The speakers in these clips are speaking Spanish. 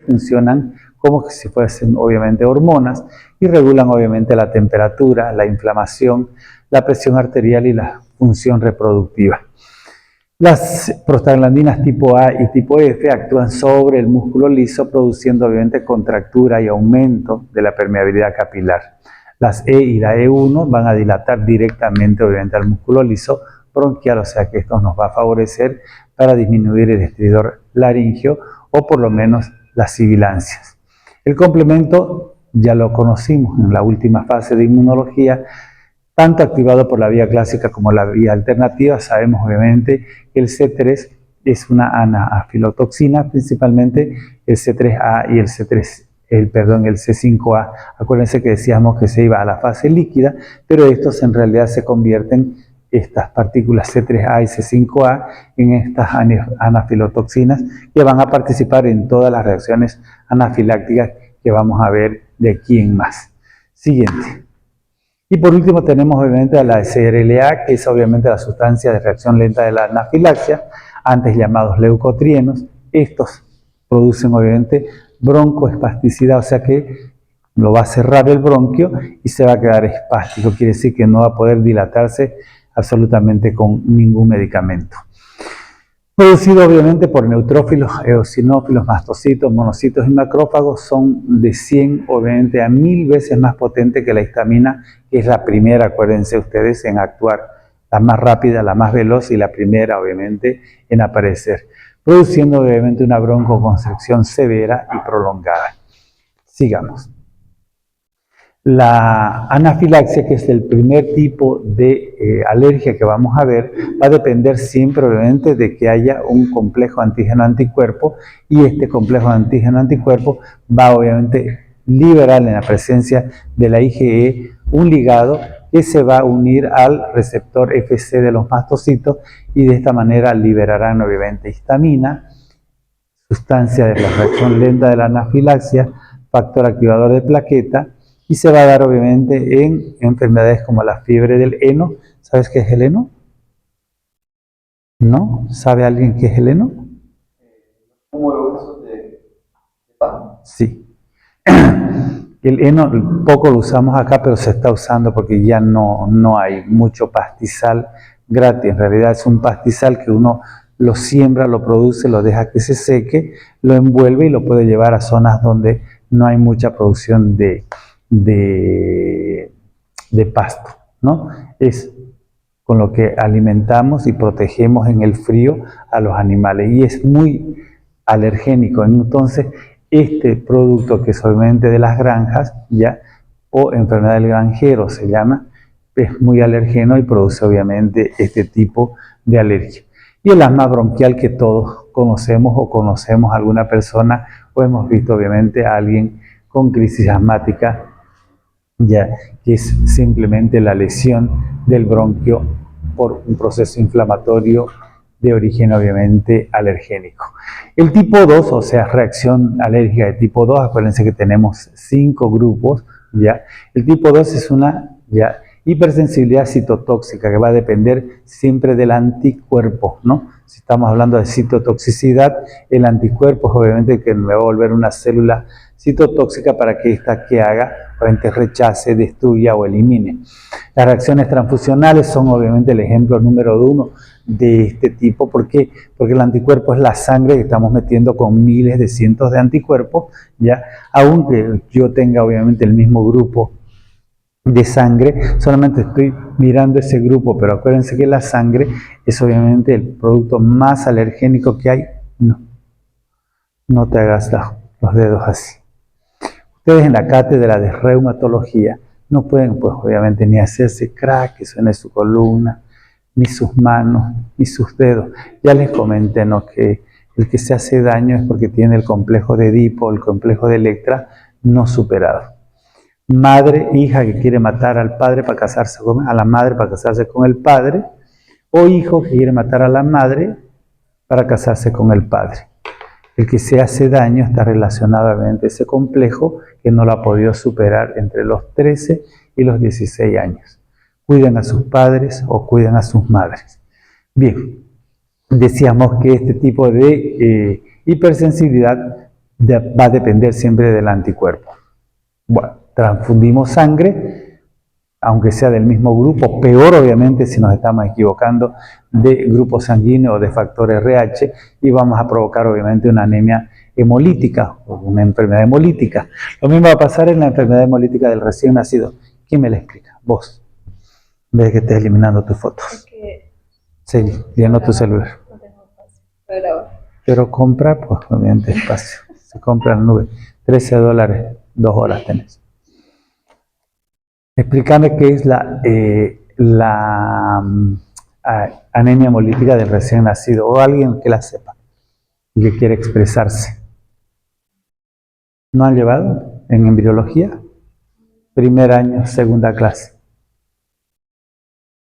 funcionan como si fuesen obviamente hormonas y regulan obviamente la temperatura, la inflamación, la presión arterial y la función reproductiva. Las prostaglandinas tipo A y tipo F actúan sobre el músculo liso, produciendo obviamente contractura y aumento de la permeabilidad capilar. Las E y la E1 van a dilatar directamente obviamente al músculo liso bronquial, o sea que esto nos va a favorecer para disminuir el estridor laringeo o por lo menos las sibilancias. El complemento ya lo conocimos en la última fase de inmunología, tanto activado por la vía clásica como la vía alternativa. Sabemos obviamente que el C3 es una anafilotoxina, principalmente el C3A y el C5A. Acuérdense que decíamos que se iba a la fase líquida, pero estos en realidad se convierten, estas partículas C3A y C5A, en estas anafilotoxinas que van a participar en todas las reacciones anafilácticas que vamos a ver de aquí en más. Siguiente. Y por último tenemos obviamente a la SRLA, que es obviamente la sustancia de reacción lenta de la anafilaxia, antes llamados leucotrienos. Estos producen obviamente broncoespasticidad, o sea que lo va a cerrar el bronquio y se va a quedar espástico. Quiere decir que no va a poder dilatarse absolutamente con ningún medicamento. Producido obviamente por neutrófilos, eosinófilos, mastocitos, monocitos y macrófagos, son de 100 obviamente a 1000 veces más potente que la histamina, que es la primera, acuérdense ustedes, en actuar, la más rápida, la más veloz y la primera obviamente en aparecer, produciendo obviamente una broncoconstricción severa y prolongada. Sigamos. La anafilaxia, que es el primer tipo de alergia que vamos a ver, va a depender siempre obviamente de que haya un complejo antígeno-anticuerpo, y este complejo antígeno-anticuerpo va obviamente a liberar en la presencia de la IgE un ligado que se va a unir al receptor Fc de los mastocitos, y de esta manera liberarán obviamente histamina, sustancia de la reacción lenta de la anafilaxia, factor activador de plaqueta, y se va a dar obviamente en enfermedades como la fiebre del heno. ¿Sabes qué es el heno? ¿No? ¿Sabe alguien qué es el heno? ¿Como los huesos de pan? Sí. El heno poco lo usamos acá, pero se está usando porque ya no hay mucho pastizal gratis. En realidad es un pastizal que uno lo siembra, lo produce, lo deja que se seque, lo envuelve y lo puede llevar a zonas donde no hay mucha producción de pasto, ¿no? Es con lo que alimentamos y protegemos en el frío a los animales, y es muy alergénico. Entonces, este producto, que es obviamente de las granjas, ya, o enfermedad del granjero se llama, es muy alergeno y produce obviamente este tipo de alergia. Y el asma bronquial, que todos conocemos o conocemos a alguna persona o hemos visto obviamente a alguien con crisis asmática, ya que es simplemente la lesión del bronquio por un proceso inflamatorio de origen obviamente alergénico. El tipo 2, o sea, reacción alérgica de tipo 2, acuérdense que tenemos 5 grupos, ¿ya? El tipo 2 es una hipersensibilidad citotóxica que va a depender siempre del anticuerpo, ¿no? Si estamos hablando de citotoxicidad, el anticuerpo es obviamente que me va a volver una célula citotóxica para que esta que haga, obviamente rechace, destruya o elimine. Las reacciones transfusionales son obviamente el ejemplo número 1 de este tipo. ¿Por qué? Porque el anticuerpo es la sangre que estamos metiendo con miles de cientos de anticuerpos, ¿ya? Aunque yo tenga obviamente el mismo grupo de sangre, solamente estoy mirando ese grupo, pero acuérdense que la sangre es obviamente el producto más alergénico que hay. No te hagas los dedos así. Ustedes en la cátedra de reumatología no pueden, pues obviamente, ni hacerse crack, que suene su columna, ni sus manos, ni sus dedos. Ya les comenté, ¿no?, que el que se hace daño es porque tiene el complejo de Edipo, el complejo de Electra no superado. Madre, hija que quiere matar al padre para casarse a la madre para casarse con el padre, o hijo que quiere matar a la madre para casarse con el padre. El que se hace daño está relacionado a ese complejo que no lo ha podido superar entre los 13 y los 16 años. Cuiden a sus padres o cuiden a sus madres. Bien, decíamos que este tipo de hipersensibilidad va a depender siempre del anticuerpo. Bueno, transfundimos sangre, aunque sea del mismo grupo, peor obviamente si nos estamos equivocando de grupo sanguíneo o de factor RH, y vamos a provocar obviamente una anemia hemolítica o una enfermedad hemolítica. Lo mismo va a pasar en la enfermedad hemolítica del recién nacido. ¿Quién me la explica? Vos. Ves que estés eliminando tus fotos. Sí, lleno tu celular. No tengo espacio. Pero compra, pues obviamente espacio. Se compra en la nube. $13, 2 horas tenés. Explícame qué es la anemia hemolítica del recién nacido, o alguien que la sepa y que quiere expresarse. ¿No han llevado en embriología? Primer año, segunda clase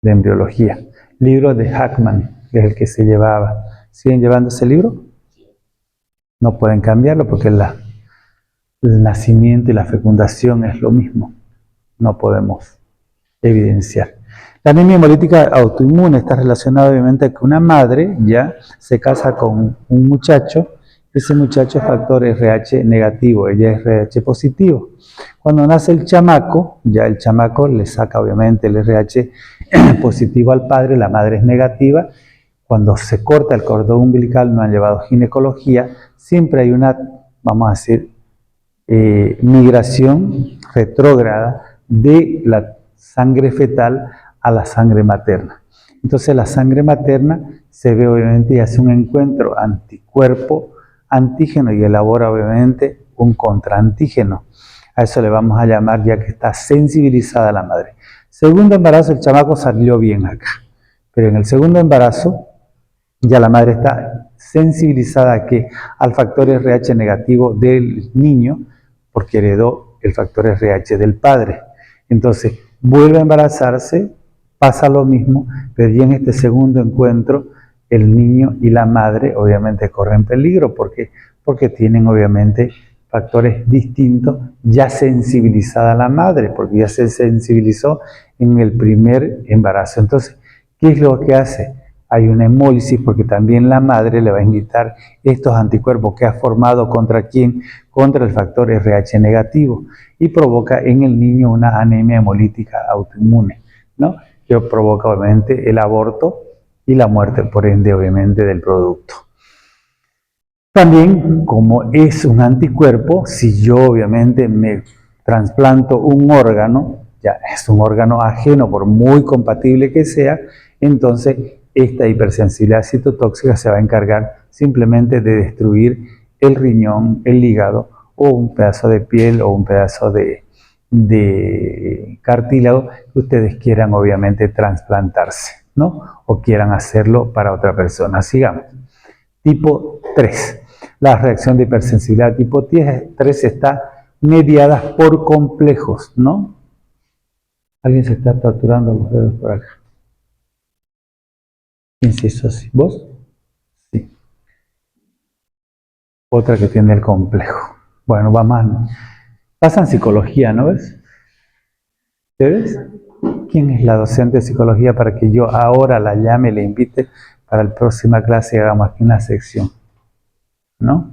de embriología. Libro de Hackman, que es el que se llevaba. ¿Siguen llevando ese libro? No pueden cambiarlo porque el nacimiento y la fecundación es lo mismo. No podemos evidenciar. La anemia hemolítica autoinmune está relacionada obviamente con una madre, ya se casa con un muchacho, ese muchacho es factor RH negativo, ella es RH positivo. Cuando nace el chamaco, ya el chamaco le saca obviamente el RH positivo al padre, la madre es negativa. Cuando se corta el cordón umbilical, no han llevado ginecología, siempre hay una, vamos a decir, migración retrógrada de la sangre fetal a la sangre materna. Entonces la sangre materna se ve obviamente y hace un encuentro anticuerpo-antígeno y elabora obviamente un contraantígeno. A eso le vamos a llamar ya que está sensibilizada la madre. Segundo embarazo, el chamaco salió bien acá, pero en el segundo embarazo ya la madre está sensibilizada a que al factor RH negativo del niño, porque heredó el factor RH del padre. Entonces, vuelve a embarazarse, pasa lo mismo, pero ya en este segundo encuentro, el niño y la madre obviamente corren peligro, porque tienen obviamente factores distintos, ya sensibilizada la madre, porque ya se sensibilizó en el primer embarazo. Entonces, ¿qué es lo que hace? Hay una hemólisis porque también la madre le va a inyectar estos anticuerpos que ha formado contra quién, contra el factor RH negativo, y provoca en el niño una anemia hemolítica autoinmune, ¿no? Que provoca obviamente el aborto y la muerte por ende obviamente del producto. También, como es un anticuerpo, si yo obviamente me trasplanto un órgano, ya es un órgano ajeno por muy compatible que sea, entonces esta hipersensibilidad citotóxica se va a encargar simplemente de destruir el riñón, el hígado o un pedazo de piel o un pedazo de cartílago que ustedes quieran obviamente trasplantarse, ¿no? O quieran hacerlo para otra persona. Sigamos. Tipo 3. La reacción de hipersensibilidad tipo 3 está mediada por complejos, ¿no? ¿Alguien se está torturando los dedos por acá? ¿Quién se hizo así? ¿Vos? Sí. Otra que tiene el complejo. Bueno, va más. Pasan psicología, ¿no ves? ¿Ustedes? ¿Quién es la docente de psicología para que yo ahora la llame y le invite para la próxima clase y hagamos aquí una sección? ¿No?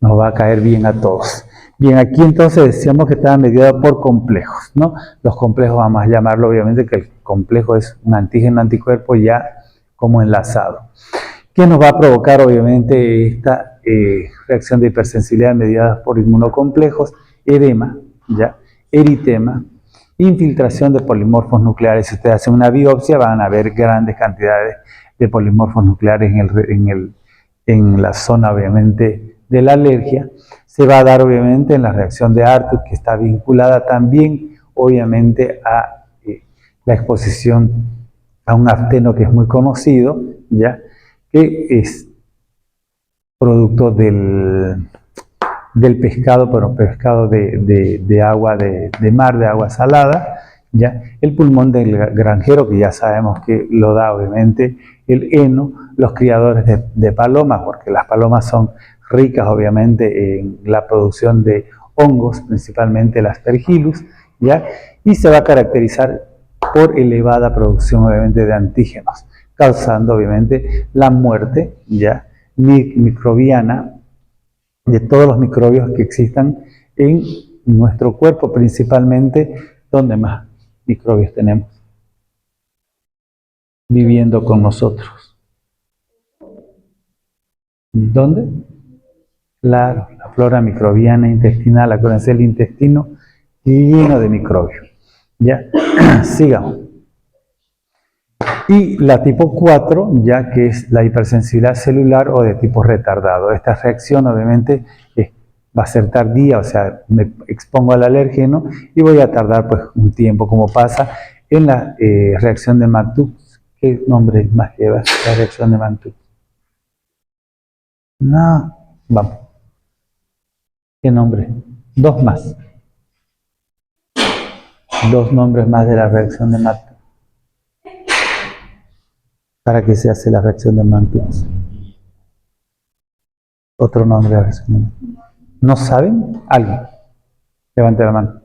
Nos va a caer bien a todos. Bien, aquí entonces decíamos que estaba mediado por complejos, ¿no? Los complejos vamos a llamarlo obviamente que el complejo es un antígeno anticuerpo ya como enlazado. ¿Qué nos va a provocar obviamente esta reacción de hipersensibilidad mediada por inmunocomplejos? Edema, ¿ya? Eritema, infiltración de polimorfos nucleares. Si ustedes hacen una biopsia van a ver grandes cantidades de polimorfos nucleares en la zona obviamente de la alergia. Se va a dar obviamente en la reacción de Arthur, que está vinculada también obviamente a la exposición a un afteno que es muy conocido, ¿ya? Que es producto del pescado, pero pescado de agua de mar, de agua salada, ¿ya? El pulmón del granjero, que ya sabemos que lo da obviamente el heno, los criadores de palomas, porque las palomas son ricas obviamente en la producción de hongos, principalmente el Aspergillus, ¿ya? Y se va a caracterizar por elevada producción obviamente de antígenos, causando obviamente la muerte, ¿ya? Microbiana, de todos los microbios que existan en nuestro cuerpo, principalmente, ¿dónde más microbios tenemos viviendo con nosotros? ¿Dónde? Claro, la flora microbiana intestinal. Acuérdense, el intestino lleno de microbios. Ya, sigamos. Y la tipo 4, ya que es la hipersensibilidad celular o de tipo retardado. Esta reacción obviamente va a ser tardía, o sea, me expongo al alérgeno y voy a tardar pues un tiempo, como pasa en la reacción de Mantoux. ¿Qué nombre más lleva la reacción de Mantoux? No, vamos. ¿Qué nombre? Dos más. Dos nombres más de la reacción de Mantoux. ¿Para qué se hace la reacción de Mantoux? Otro nombre de la reacción de Mantoux. ¿No saben? ¿Alguien? Levante la mano.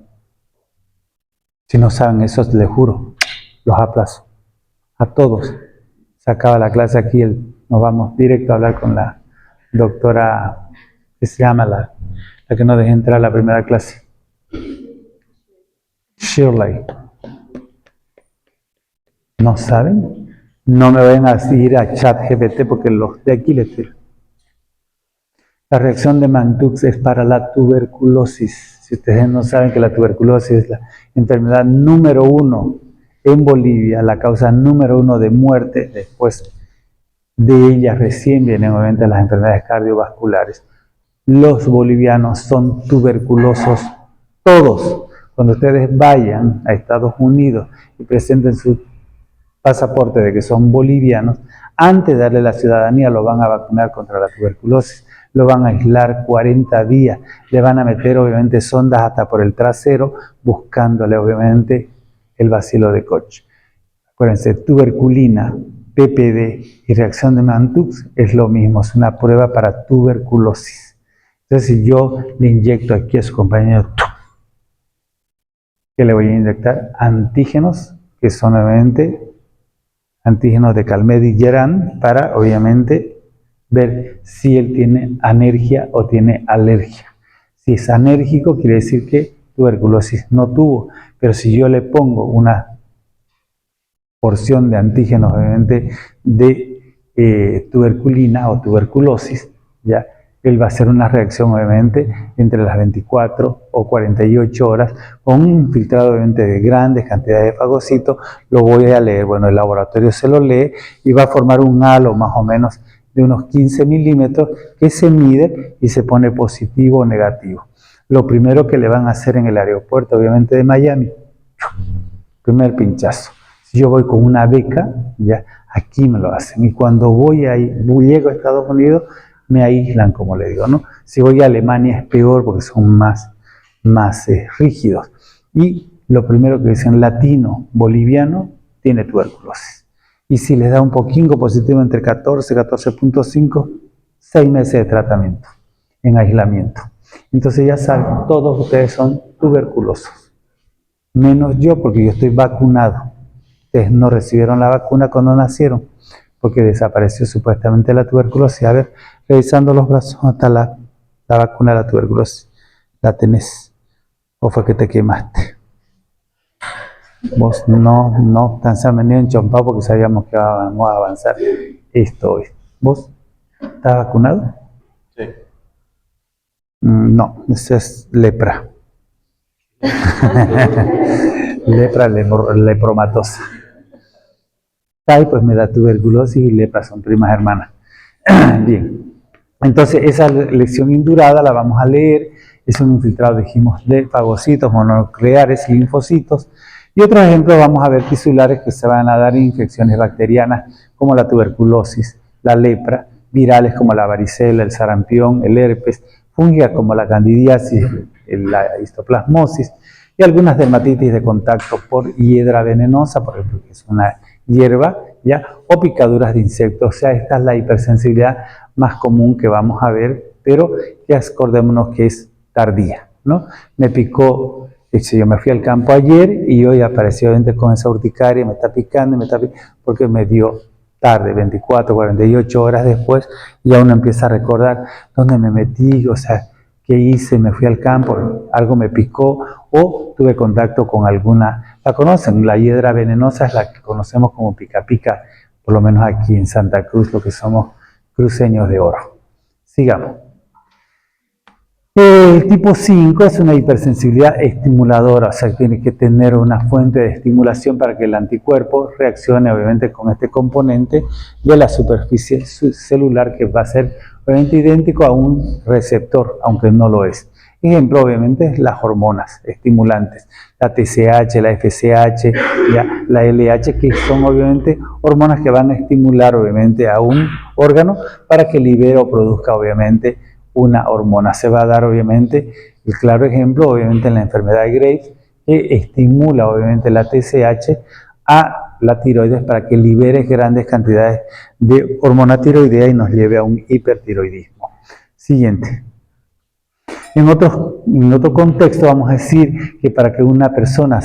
Si no saben eso, les juro, los aplazo. A todos. Se acaba la clase aquí, nos vamos directo a hablar con la doctora, que se llama la que nos deja entrar a la primera clase. Shirley. ¿No saben? No me vayan a ir a ChatGPT porque los de aquí les tiro. La reacción de Mantoux es para la tuberculosis. Si ustedes no saben que la tuberculosis es la enfermedad número 1 en Bolivia, la causa número 1 de muerte, después de ella recién vienen obviamente las enfermedades cardiovasculares. Los bolivianos son tuberculosos todos. Cuando ustedes vayan a Estados Unidos y presenten su pasaporte de que son bolivianos, antes de darle la ciudadanía lo van a vacunar contra la tuberculosis, lo van a aislar 40 días, le van a meter obviamente sondas hasta por el trasero, buscándole obviamente el bacilo de Koch. Acuérdense, tuberculina, PPD y reacción de Mantoux es lo mismo, es una prueba para tuberculosis. Entonces, si yo le inyecto aquí a su compañero, ¿qué le voy a inyectar? Antígenos, que son obviamente antígenos de Calmette y Geran, para obviamente ver si él tiene anergia o tiene alergia. Si es alérgico, quiere decir que tuberculosis no tuvo, pero si yo le pongo una porción de antígenos, obviamente, de tuberculina o tuberculosis, ya él va a hacer una reacción, obviamente, entre las 24 o 48 horas, con un filtrado, obviamente, de grandes cantidades de fagocitos. Lo voy a leer, bueno, el laboratorio se lo lee y va a formar un halo más o menos de unos 15 milímetros que se mide y se pone positivo o negativo. Lo primero que le van a hacer en el aeropuerto, obviamente, de Miami, primer pinchazo. Si yo voy con una beca, ya aquí me lo hacen. Y cuando llego a Estados Unidos, me aíslan, como le digo, ¿no? Si voy a Alemania es peor porque son más rígidos. Y lo primero que dicen, latino, boliviano, tiene tuberculosis. Y si les da un poquito positivo entre 14 y 14.5, 6 meses de tratamiento en aislamiento. Entonces ya saben, todos ustedes son tuberculosos. Menos yo, porque yo estoy vacunado. Ustedes no recibieron la vacuna cuando nacieron, porque desapareció supuestamente la tuberculosis. A ver, revisando los brazos, hasta la vacuna de la tuberculosis. ¿La tenés? ¿O fue que te quemaste? Vos no tan se han venido enchompados porque sabíamos que vamos a avanzar esto hoy. ¿Vos estás vacunado? Sí. No, esa es lepra. Lepra lepromatosa. Ay, pues me da tuberculosis y lepra, son primas hermanas. Bien, entonces esa lección indurada la vamos a leer. Es un infiltrado, dijimos, de fagocitos, mononucleares, linfocitos. Y otros ejemplos vamos a ver tisulares que se van a dar en infecciones bacterianas como la tuberculosis, la lepra, virales como la varicela, el sarampión, el herpes, fúngica como la candidiasis, la histoplasmosis y algunas dermatitis de contacto por hiedra venenosa, por ejemplo, que es una hierba, ¿ya? O picaduras de insectos. O sea, esta es la hipersensibilidad más común que vamos a ver, pero ya acordémonos que es tardía, ¿no? Me picó, yo me fui al campo ayer y hoy apareció con esa urticaria, me está picando, porque me dio tarde, 24, 48 horas después, ya uno empieza a recordar dónde me metí, o sea, qué hice, me fui al campo, algo me picó o tuve contacto con alguna, la conocen, la hiedra venenosa es la que conocemos como pica pica, por lo menos aquí en Santa Cruz, lo que somos cruceños de oro. Sigamos. El tipo 5 es una hipersensibilidad estimuladora, o sea, tiene que tener una fuente de estimulación para que el anticuerpo reaccione obviamente con este componente de la superficie celular que va a ser obviamente idéntico a un receptor, aunque no lo es. Ejemplo, obviamente, las hormonas estimulantes, la TSH, la FSH, la LH, que son obviamente hormonas que van a estimular obviamente a un órgano para que libere o produzca obviamente una hormona. Se va a dar obviamente el claro ejemplo obviamente en la enfermedad de Graves, que estimula obviamente la TSH a la tiroides para que libere grandes cantidades de hormona tiroidea y nos lleve a un hipertiroidismo. Siguiente. En otro contexto vamos a decir que para que una persona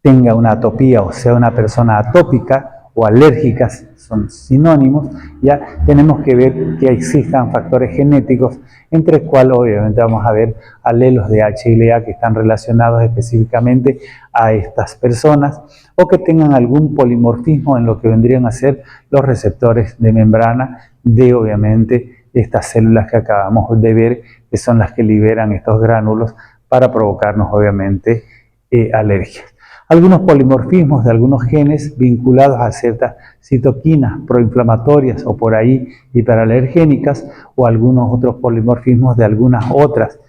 tenga una atopía o sea una persona atópica o alérgicas, son sinónimos, ya tenemos que ver que existan factores genéticos, entre los cuales obviamente vamos a ver alelos de HLA que están relacionados específicamente a estas personas, o que tengan algún polimorfismo en lo que vendrían a ser los receptores de membrana de obviamente estas células que acabamos de ver, que son las que liberan estos gránulos para provocarnos obviamente alergias. Algunos polimorfismos de algunos genes vinculados a ciertas citoquinas proinflamatorias o por ahí hiperalergénicas, o algunos otros polimorfismos de algunas otras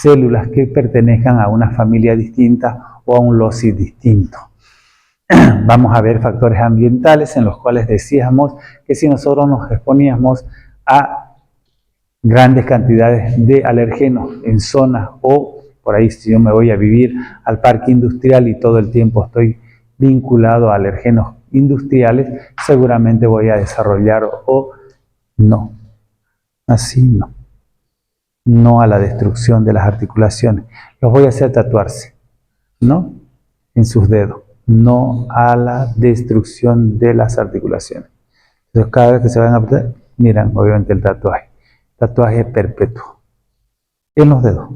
células que pertenezcan a una familia distinta o a un loci distinto. Vamos a ver factores ambientales en los cuales decíamos que si nosotros nos exponíamos a grandes cantidades de alergenos en zonas o por ahí si yo me voy a vivir al parque industrial y todo el tiempo estoy vinculado a alergenos industriales, seguramente voy a desarrollar o no, así no, no a la destrucción de las articulaciones. Los voy a hacer tatuarse, ¿no? En sus dedos, no a la destrucción de las articulaciones. Entonces cada vez que se van a apretar, miran obviamente el tatuaje perpetuo en los dedos.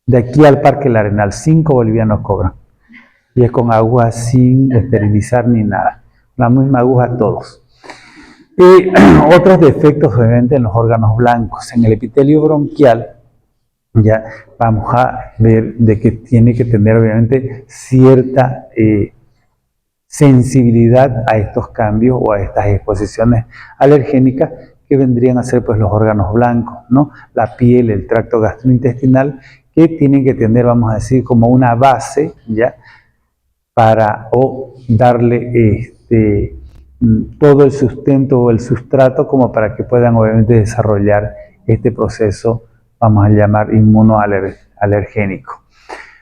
De aquí al Parque El Arenal, 5 bolivianos cobran. Y es con agua sin esterilizar ni nada. La misma aguja todos. Y otros defectos obviamente en los órganos blancos. En el epitelio bronquial, ya vamos a ver de que tiene que tener obviamente cierta sensibilidad a estos cambios o a estas exposiciones alergénicas que vendrían a ser pues los órganos blancos, ¿no? La piel, el tracto gastrointestinal, que tienen que tener, vamos a decir, como una base, ¿ya? Para darle todo el sustento o el sustrato como para que puedan obviamente desarrollar este proceso, vamos a llamar inmunoalergénico.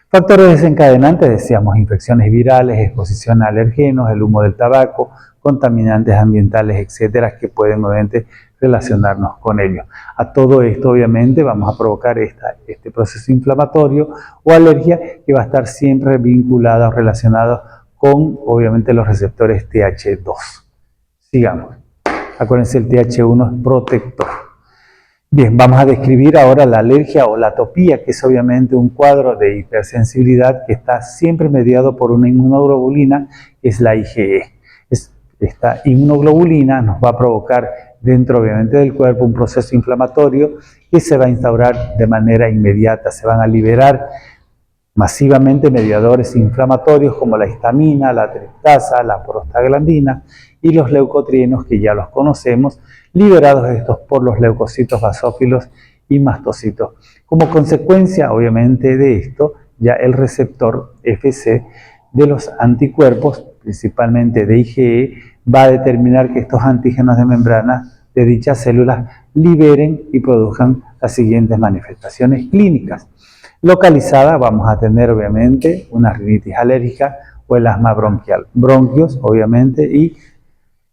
Factores desencadenantes, decíamos, infecciones virales, exposición a alergenos, el humo del tabaco, contaminantes ambientales, etcétera, que pueden obviamente relacionarnos con ellos. A todo esto obviamente vamos a provocar este proceso inflamatorio o alergia que va a estar siempre vinculado o relacionado con obviamente los receptores TH2. Sigamos. Acuérdense, el TH1 es protector. Bien, vamos a describir ahora la alergia o la atopía, que es obviamente un cuadro de hipersensibilidad que está siempre mediado por una inmunoglobulina, que es la IgE. Esta inmunoglobulina nos va a provocar dentro obviamente del cuerpo un proceso inflamatorio que se va a instaurar de manera inmediata. Se van a liberar masivamente mediadores inflamatorios como la histamina, la triptasa, la prostaglandina y los leucotrienos, que ya los conocemos, liberados estos por los leucocitos basófilos y mastocitos. Como consecuencia, obviamente, de esto, ya el receptor Fc de los anticuerpos, principalmente de IgE, va a determinar que estos antígenos de membrana de dichas células liberen y produzcan las siguientes manifestaciones clínicas. Localizada vamos a tener obviamente una rinitis alérgica o el asma bronquial, bronquios obviamente y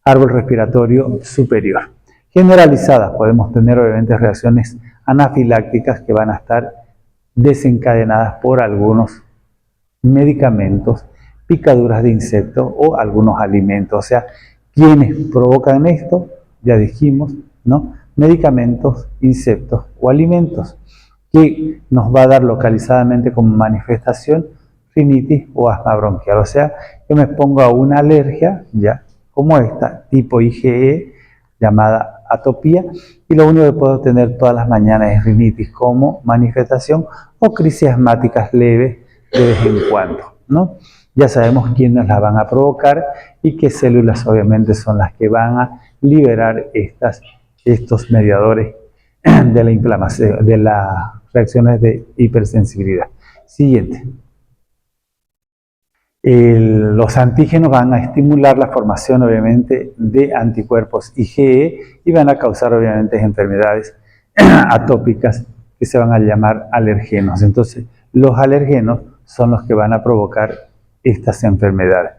árbol respiratorio superior. Generalizadas podemos tener obviamente reacciones anafilácticas que van a estar desencadenadas por algunos medicamentos, picaduras de insectos o algunos alimentos. O sea, ¿Quiénes provocan esto? Ya dijimos, ¿no? Medicamentos, insectos o alimentos, que nos va a dar localizadamente como manifestación rinitis o asma bronquial. O sea, yo me expongo a una alergia, ya, como esta, tipo IgE, llamada atopía, y lo único que puedo tener todas las mañanas es rinitis como manifestación o crisis asmáticas leves de vez en cuando, ¿no? Ya sabemos quiénes las van a provocar y qué células obviamente son las que van a liberar estos mediadores de la inflamación, de las reacciones de hipersensibilidad. Siguiente. Los antígenos van a estimular la formación obviamente de anticuerpos IgE y van a causar obviamente enfermedades atópicas que se van a llamar alergenos. Entonces, los alergenos son los que van a provocar estas enfermedades.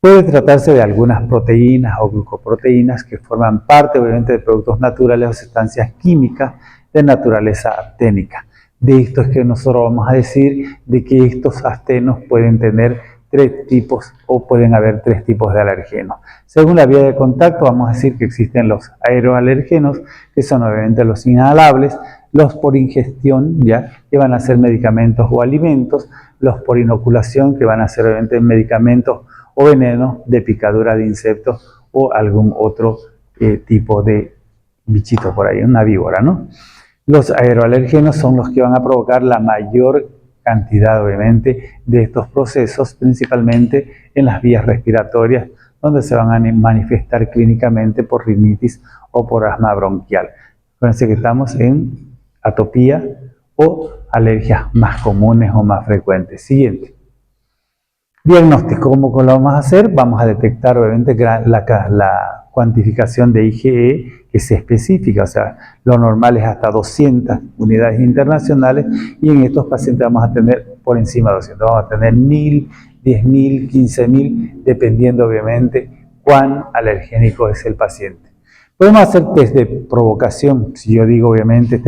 Puede tratarse de algunas proteínas o glucoproteínas que forman parte obviamente de productos naturales o sustancias químicas de naturaleza acténica. De esto es que nosotros vamos a decir de que estos actenos pueden tener tres tipos o pueden haber tres tipos de alergenos. Según la vía de contacto vamos a decir que existen los aeroalergenos, que son obviamente los inhalables, los por ingestión, ya, que van a ser medicamentos o alimentos, los por inoculación, que van a ser obviamente medicamentos o venenos de picadura de insectos o algún otro tipo de bichito por ahí, una víbora, ¿no? Los aeroalergenos son los que van a provocar la mayor cantidad, obviamente, de estos procesos, principalmente en las vías respiratorias, donde se van a manifestar clínicamente por rinitis o por asma bronquial. Fíjense que estamos en atopía o alergias más comunes o más frecuentes. Siguiente. Diagnóstico, ¿cómo lo vamos a hacer? Vamos a detectar obviamente la cuantificación de IgE que sea específica, o sea, lo normal es hasta 200 unidades internacionales y en estos pacientes vamos a tener por encima de 200, vamos a tener 1000, 10.000, 15.000, dependiendo obviamente cuán alergénico es el paciente. Podemos hacer test de provocación, si yo digo obviamente